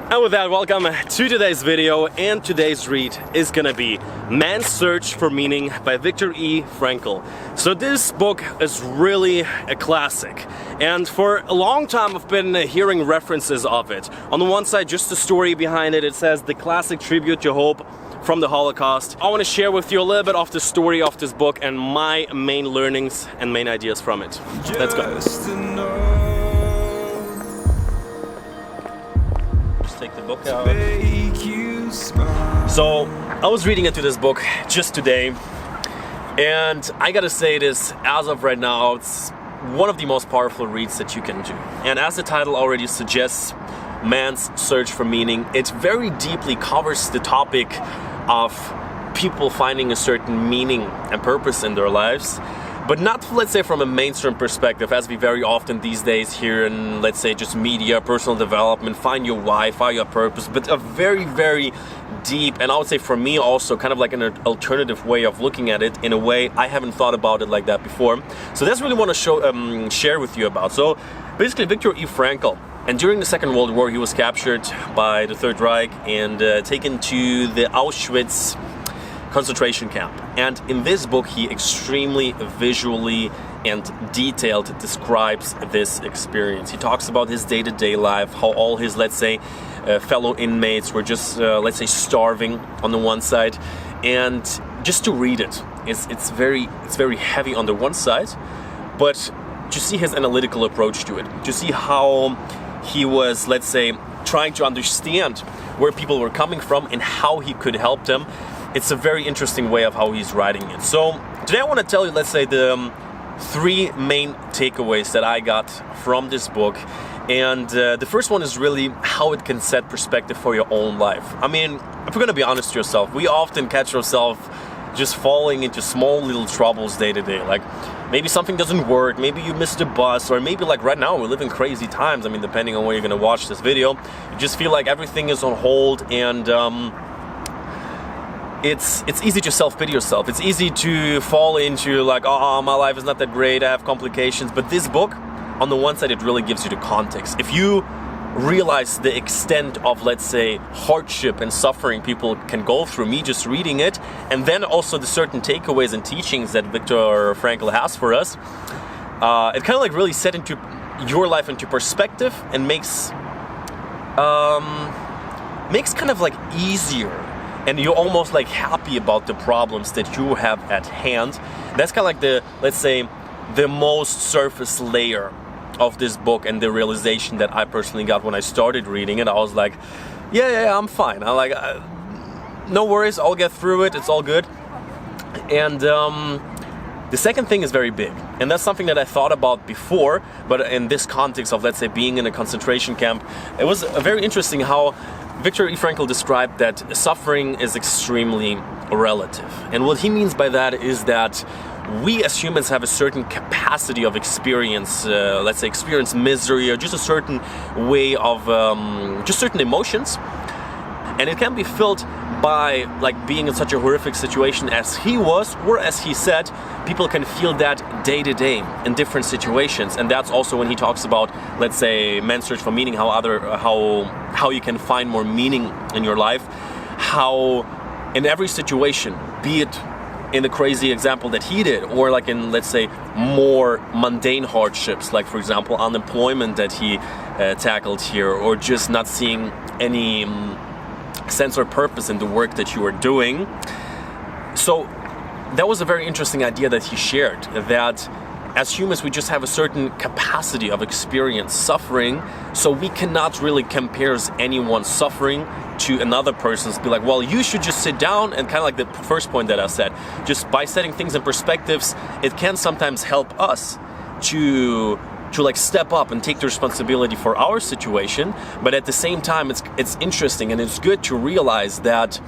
And with that, welcome to today's video, and today's read is gonna be Man's Search for Meaning by Viktor Frankl. So this book is really a classic, and for a long time I've been hearing references of it. On the one side, just the story behind it. It says the classic tribute to hope from the Holocaust. I want to share with you a little bit of the story of this book and my main learnings and main ideas from it. Let's go. Take the book out. So I was reading into this book just today, and I gotta say this, as of right now, it's one of the most powerful reads that you can do. And as the title already suggests, Man's Search for Meaning, it very deeply covers the topic of people finding a certain meaning and purpose in their lives. But not, let's say, from a mainstream perspective, as we very often these days hear in, let's say, just media, personal development, find your why, find your purpose, but a very, very deep, and I would say for me also, kind of like an alternative way of looking at it, in a way I haven't thought about it like that before. So that's what I really want to share with you about. So basically, Viktor Frankl, and during the Second World War, he was captured by the Third Reich and taken to the Auschwitz concentration camp. And in this book he extremely visually and detailed describes this experience. He talks about his day-to-day life, how all his, let's say, fellow inmates were just, let's say, starving on the one side. And just to read it, it's very heavy on the one side, but to see his analytical approach to it, to see how he was, let's say, trying to understand where people were coming from and how he could help them. It's a very interesting way of how he's writing it. So today I want to tell you, let's say, the three main takeaways that I got from this book. And the first one is really how it can set perspective for your own life. I mean, if we're going to be honest to yourself, we often catch ourselves just falling into small little troubles day to day. Like maybe something doesn't work, maybe you missed a bus, or maybe like right now we live in crazy times. I mean, depending on when you're going to watch this video, you just feel like everything is on hold, and it's easy to self-pity yourself. It's easy to fall into like, oh, my life is not that great, I have complications. But this book, on the one side, it really gives you the context. If you realize the extent of, let's say, hardship and suffering people can go through, me just reading it, and then also the certain takeaways and teachings that Viktor Frankl has for us, it kind of like really set into your life into perspective and makes kind of like easier, and you're almost like happy about the problems that you have at hand. That's kind of like the, let's say, the most surface layer of this book, and the realization that I personally got when I started reading it. I was like, yeah, I'm fine. I'm like, no worries, I'll get through it, it's all good. And the second thing is very big, and that's something that I thought about before, but in this context of, let's say, being in a concentration camp, it was very interesting how Viktor Frankl described that suffering is extremely relative. And what he means by that is that we as humans have a certain capacity of experience, let's say experience misery, or just a certain way of, just certain emotions. And it can be filled by like being in such a horrific situation as he was, or as he said, people can feel that day to day in different situations. And that's also when he talks about, let's say, Man's Search for Meaning, how you can find more meaning in your life, how in every situation, be it in the crazy example that he did, or like in, let's say, more mundane hardships, like for example unemployment that he tackled here, or just not seeing any sense or purpose in the work that you are doing. So that was a very interesting idea that he shared, that as humans we just have a certain capacity of experience suffering, so we cannot really compare anyone's suffering to another person's, be like, well, you should just sit down, and kind of like the first point that I said, just by setting things in perspectives, it can sometimes help us to like step up and take the responsibility for our situation. But at the same time, it's interesting and it's good to realize that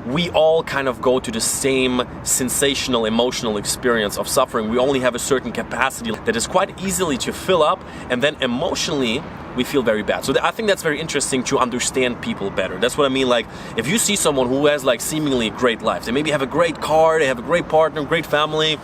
we all kind of go to the same sensational emotional experience of suffering. We only have a certain capacity that is quite easily to fill up, and then emotionally we feel very bad. So I think that's very interesting to understand people better. That's what I mean. Like, if you see someone who has like seemingly a great life, they maybe have a great car, they have a great partner, great family,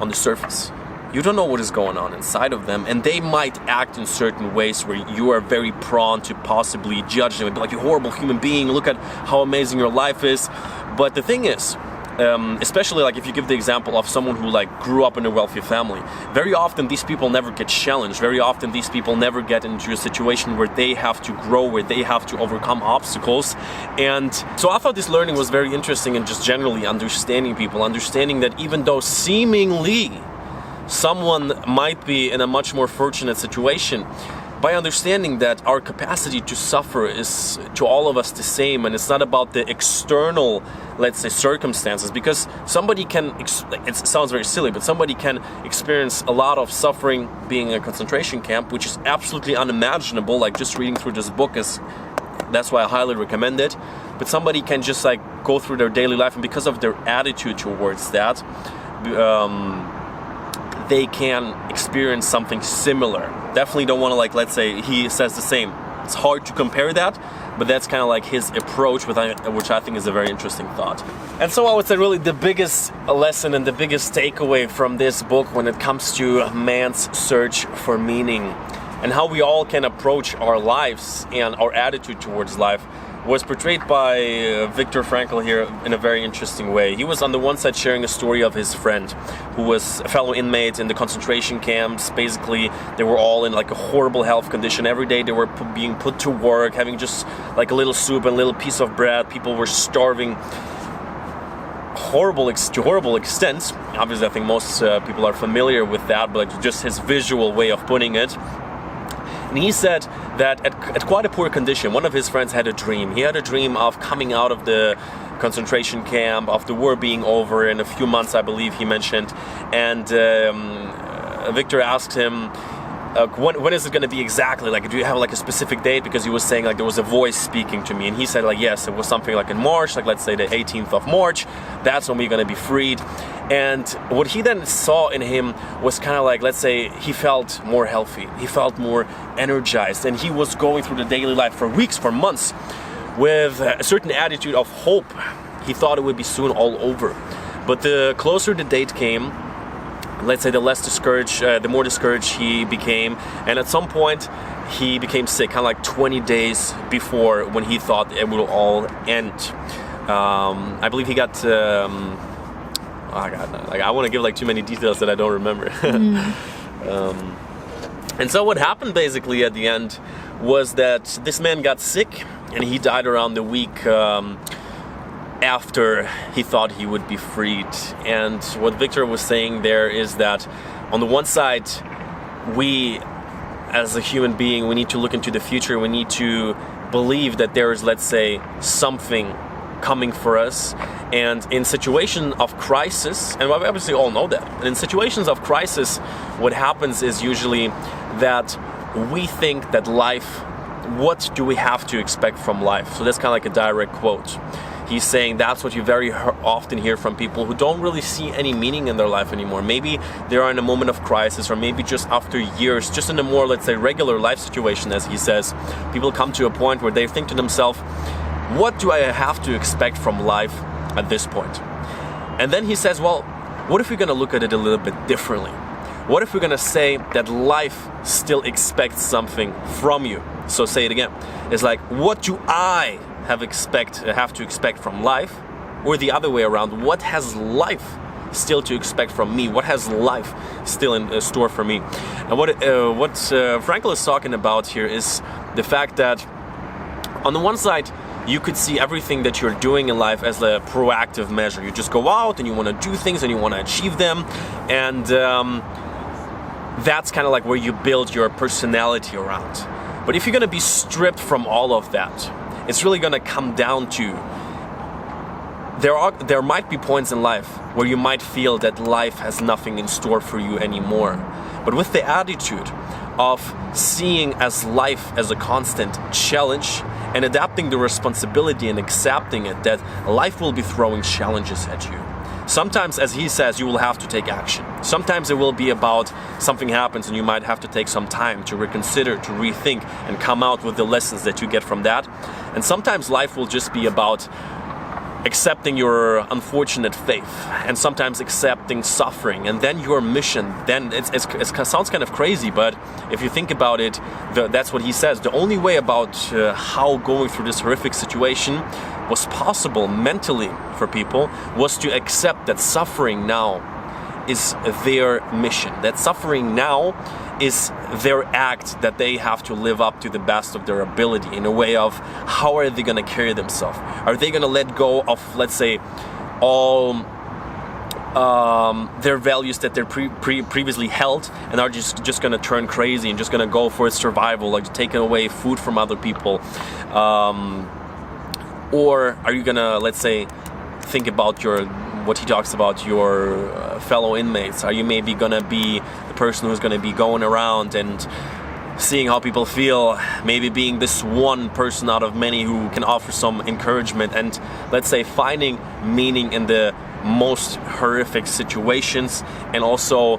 on the surface You don't know what is going on inside of them, and they might act in certain ways where you are very prone to possibly judge them and be like, you horrible human being, look at how amazing your life is. But the thing is, especially like if you give the example of someone who like grew up in a wealthy family, very often these people never get challenged. Very often these people never get into a situation where they have to grow, where they have to overcome obstacles. And so I thought this learning was very interesting, and just generally understanding people, understanding that even though seemingly someone might be in a much more fortunate situation, by understanding that our capacity to suffer is to all of us the same, and it's not about the external, let's say, circumstances, because somebody can, it sounds very silly, but somebody can experience a lot of suffering being in a concentration camp, which is absolutely unimaginable. Like just reading through this book that's why I highly recommend it. But somebody can just like go through their daily life, and because of their attitude towards that, they can experience something similar. Definitely don't want to, like, let's say he says the same. It's hard to compare that, but that's kind of like his approach, which I think is a very interesting thought. And so I would say really the biggest lesson and the biggest takeaway from this book when it comes to man's search for meaning and how we all can approach our lives and our attitude towards life was portrayed by Viktor Frankl here in a very interesting way. He was on the one side sharing a story of his friend who was a fellow inmate in the concentration camps. Basically, they were all in like a horrible health condition. Every day they were being put to work, having just like a little soup and a little piece of bread. People were starving to horrible extents. Obviously, I think most people are familiar with that, but like just his visual way of putting it. And he said that at quite a poor condition, one of his friends had a dream. He had a dream of coming out of the concentration camp, of the war being over in a few months, I believe he mentioned. And Victor asked him, when is it going to be exactly? Like, do you have like a specific date? Because he was saying like there was a voice speaking to me. And he said like, yes, it was something like in March, like let's say the 18th of March. That's when we're going to be freed. And what he then saw in him was kind of like, let's say, he felt more healthy. He felt more energized. And he was going through the daily life for weeks, for months, with a certain attitude of hope. He thought it would be soon all over. But the closer the date came, let's say the more discouraged he became. And at some point, he became sick, kind of like 20 days before when he thought it would all end. I believe he got... I want to give like too many details that I don't remember. And so what happened basically at the end was that this man got sick, and he died around the week after he thought he would be freed. And what Victor was saying there is that on the one side, we as a human being, we need to look into the future. We need to believe that there is, let's say, something coming for us. And in situations of crisis, and we obviously all know that, and in situations of crisis, what happens is usually that we think that life, what do we have to expect from life? So that's kind of like a direct quote. He's saying that's what you very often hear from people who don't really see any meaning in their life anymore. Maybe they are in a moment of crisis, or maybe just after years, just in a more, let's say, regular life situation, as he says, people come to a point where they think to themselves, what do I have to expect from life at this point? And then he says, well, what if we're going to look at it a little bit differently? What if we're going to say that life still expects something from you? So say it again. It's like, what do I have to expect from life? Or the other way around, what has life still to expect from me? What has life still in store for me? And what Frankl is talking about here is the fact that on the one side, you could see everything that you're doing in life as a proactive measure. You just go out and you want to do things and you want to achieve them. And that's kind of like where you build your personality around. But if you're going to be stripped from all of that, it's really going to come down to there might be points in life where you might feel that life has nothing in store for you anymore. But with the attitude of seeing as life as a constant challenge and adapting the responsibility and accepting it, that life will be throwing challenges at you. Sometimes, as he says, you will have to take action. Sometimes it will be about something happens and you might have to take some time to reconsider, to rethink, and come out with the lessons that you get from that. And sometimes life will just be about accepting your unfortunate fate, and sometimes accepting suffering, and then your mission. Then it sounds kind of crazy, but if you think about it, that's what he says. The only way about how going through this horrific situation was possible mentally for people was to accept that suffering now is their mission, that suffering now is their act that they have to live up to the best of their ability, in a way of how are they going to carry themselves? Are they going to let go of, let's say, all their values that they previously held, and are just going to turn crazy and just going to go for survival, like taking away food from other people? Or are you going to, let's say, think about what he talks about, your fellow inmates? Are you maybe gonna be the person who's gonna be going around and seeing how people feel, maybe being this one person out of many who can offer some encouragement, and let's say finding meaning in the most horrific situations? And also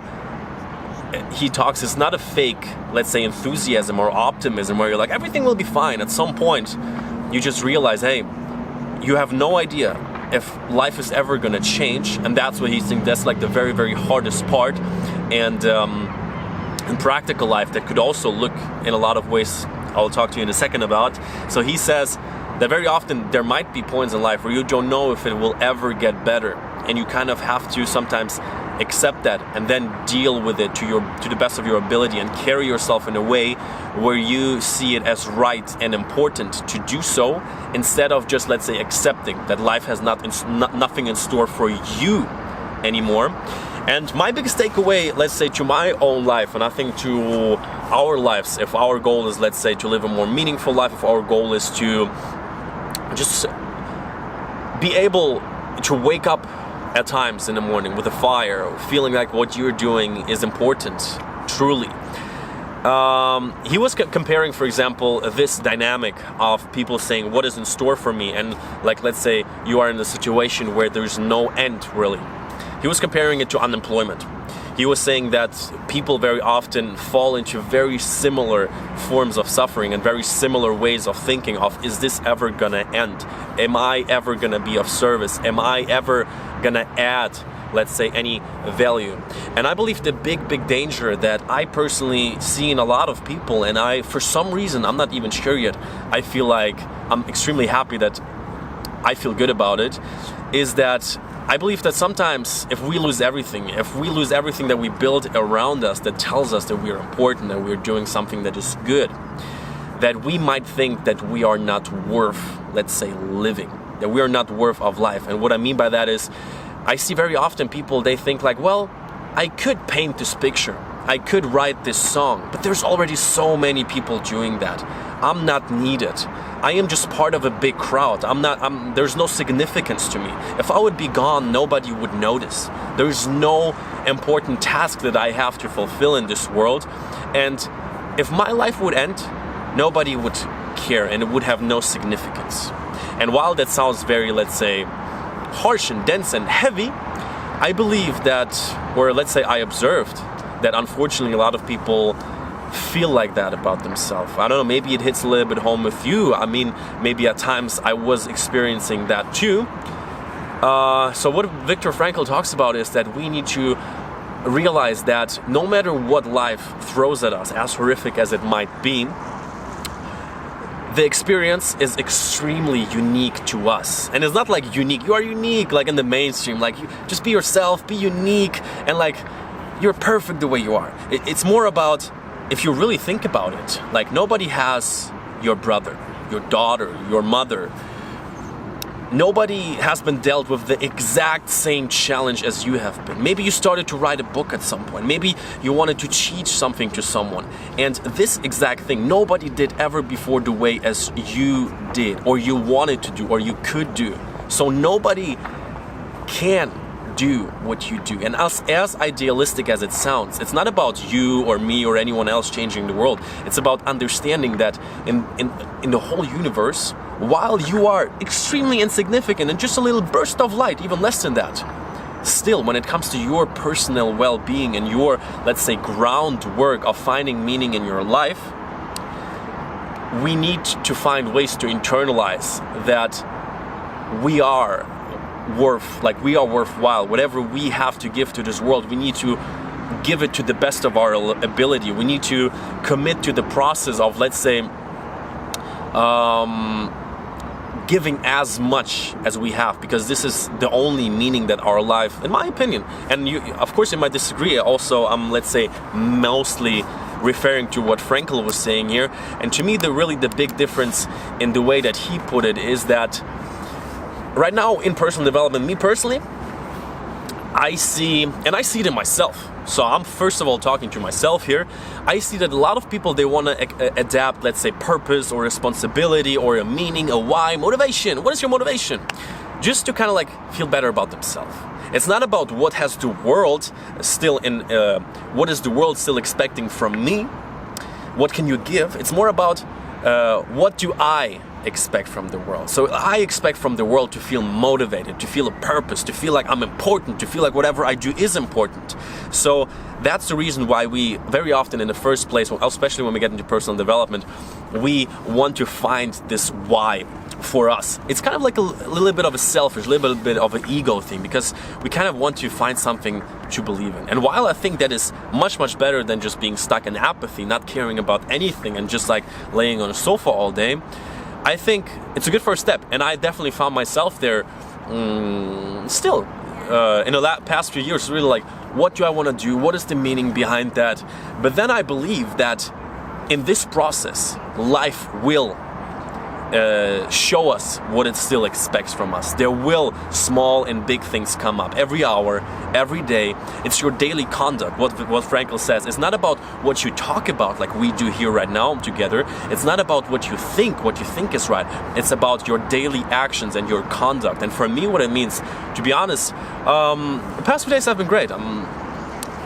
he talks, it's not a fake, let's say, enthusiasm or optimism where you're like everything will be fine. At some point you just realize, hey, you have no idea if life is ever gonna change, and that's what he thinks, that's like the very, very hardest part. And in practical life, that could also look in a lot of ways I'll talk to you in a second about. So he says that very often there might be points in life where you don't know if it will ever get better, and you kind of have to sometimes accept that and then deal with it to the best of your ability, and carry yourself in a way where you see it as right and important to do so, instead of just, let's say, accepting that life has nothing in store for you anymore. And my biggest takeaway, let's say, to my own life, and I think to our lives, if our goal is, let's say, to live a more meaningful life, if our goal is to just be able to wake up at times in the morning with a fire, feeling like what you're doing is important, truly. He was comparing, for example, this dynamic of people saying, what is in store for me? And like, let's say you are in a situation where there's no end, really. He was comparing it to unemployment. He was saying that people very often fall into very similar forms of suffering and very similar ways of thinking of, is this ever gonna end? Am I ever gonna be of service? Am I ever gonna add, let's say, any value? And I believe the big danger that I personally see in a lot of people, and I, for some reason, I'm not even sure yet, I feel like I'm extremely happy that I feel good about it, is that I believe that sometimes if we lose everything that we build around us that tells us that we are important, that we're doing something that is good, that we might think that we are not worth, let's say, living, that we are not worth of life. And what I mean by that is, I see very often people, they think like, well, I could paint this picture, I could write this song, but there's already so many people doing that. I'm not needed. I am just part of a big crowd. There's no significance to me. If I would be gone, nobody would notice. There's no important task that I have to fulfill in this world. And if my life would end, nobody would care, and it would have no significance. And while that sounds very, let's say, harsh and dense and heavy, I believe that, or let's say I observed that unfortunately a lot of people feel like that about themselves. I don't know, maybe it hits a little bit home with you. I mean, maybe at times I was experiencing that too. So what Viktor Frankl talks about is that we need to realize that no matter what life throws at us, as horrific as it might be, the experience is extremely unique to us. And it's not like unique, you are unique like in the mainstream, like you just be yourself, be unique, and like you're perfect the way you are. It's more about, if you really think about it, like nobody has your brother, your daughter, your mother. Nobody has been dealt with the exact same challenge as you have been. Maybe you started to write a book at some point. Maybe you wanted to teach something to someone. And this exact thing, nobody did ever before the way as you did, or you wanted to do, or you could do. So nobody can do what you do. And as idealistic as it sounds, it's not about you or me or anyone else changing the world. It's about understanding that in the whole universe, while you are extremely insignificant and just a little burst of light, even less than that, still, when it comes to your personal well-being and your, let's say, groundwork of finding meaning in your life, we need to find ways to internalize that we are worthwhile. Whatever we have to give to this world, we need to give it to the best of our ability. We need to commit to the process of, let's say, giving as much as we have, because this is the only meaning that our life, in my opinion, and you, of course, you might disagree. Also, I'm, let's say, mostly referring to what Frankl was saying here. And to me, the big difference in the way that he put it is that right now in personal development, me personally, I see it in myself. So I'm first of all talking to myself here. I see that a lot of people, they want to adapt, let's say, purpose or responsibility or a meaning, a why, motivation. What is your motivation? Just to kind of like feel better about themselves. It's not about what has the world still what is the world still expecting from me? What can you give? It's more about what do I expect from the world. So I expect from the world to feel motivated, to feel a purpose, to feel like I'm important, to feel like whatever I do is important. So that's the reason why we very often in the first place, especially when we get into personal development, we want to find this why for us. It's kind of like a little bit of a selfish, little bit of an ego thing, because we kind of want to find something to believe in. And while I think that is much, much better than just being stuck in apathy, not caring about anything and just like laying on a sofa all day, I think it's a good first step. And I definitely found myself there still in the past few years, really like, what do I want to do? What is the meaning behind that? But then I believe that in this process, life will show us what it still expects from us. There will small and big things come up every hour, every day. It's your daily conduct. What Frankl says, it's not about what you talk about like we do here right now together. It's not about what you think is right. It's about your daily actions and your conduct. And for me, what it means, to be honest, the past few days have been great. I'm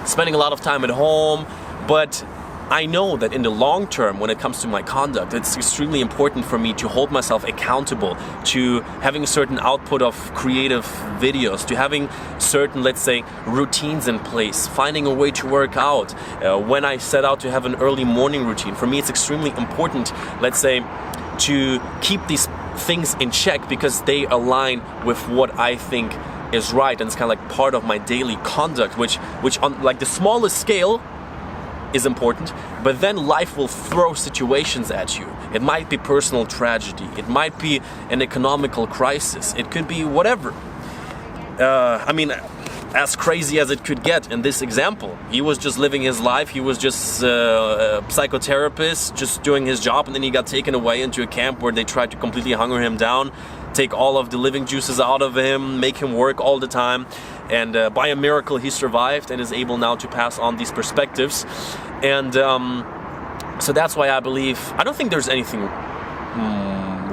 spending a lot of time at home, but I know that in the long term, when it comes to my conduct, it's extremely important for me to hold myself accountable to having a certain output of creative videos, to having certain, let's say, routines in place, finding a way to work out. When I set out to have an early morning routine, for me it's extremely important, let's say, to keep these things in check because they align with what I think is right, and it's kind of like part of my daily conduct, which on like the smallest scale is important, but then life will throw situations at you. It might be personal tragedy, it might be an economical crisis, it could be whatever. I mean, as crazy as it could get in this example, he was just living his life, he was just a psychotherapist, just doing his job, and then he got taken away into a camp where they tried to completely hunger him down, take all of the living juices out of him, make him work all the time. And by a miracle, he survived and is able now to pass on these perspectives. And so that's why I believe, I don't think there's anything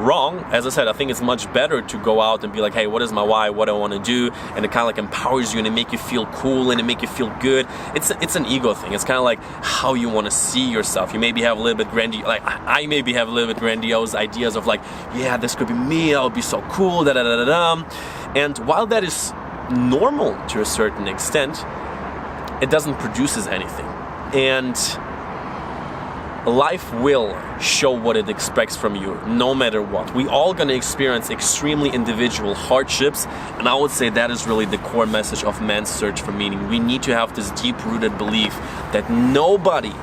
wrong. As I said, I think it's much better to go out and be like, hey, what is my why, what I want to do? And it kind of like empowers you and it make you feel cool and it make you feel good. It's an ego thing. It's kind of like how you want to see yourself. You maybe have a little bit I maybe have a little bit grandiose ideas of like, yeah, this could be me, I would be so cool, And while that is normal to a certain extent, it doesn't produce anything. And life will show what it expects from you, no matter what. We all gonna experience extremely individual hardships, and I would say that is really the core message of man's search for meaning. We need to have this deep-rooted belief that nobody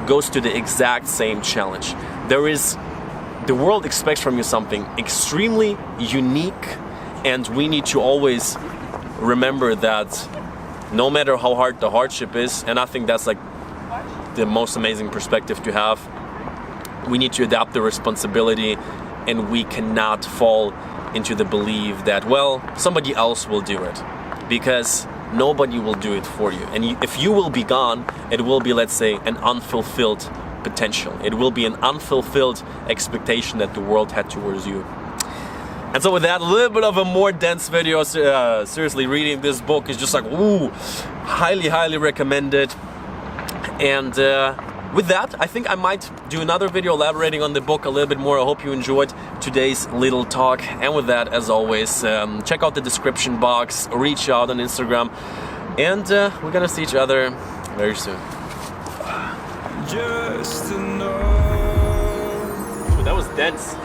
goes to the exact same challenge. The world expects from you something extremely unique, and we need to always remember that no matter how hard the hardship is, and I think that's like the most amazing perspective to have, we need to adapt the responsibility, and we cannot fall into the belief that, well, somebody else will do it, because nobody will do it for you. And if you will be gone, it will be, let's say, an unfulfilled potential. It will be an unfulfilled expectation that the world had towards you. And so with that, a little bit of a more dense video, seriously, reading this book is just like, ooh, highly, highly recommended. And with that, I think I might do another video elaborating on the book a little bit more. I hope you enjoyed today's little talk. And with that, as always, check out the description box, reach out on Instagram, and we're gonna see each other very soon. Just to know. That was dense.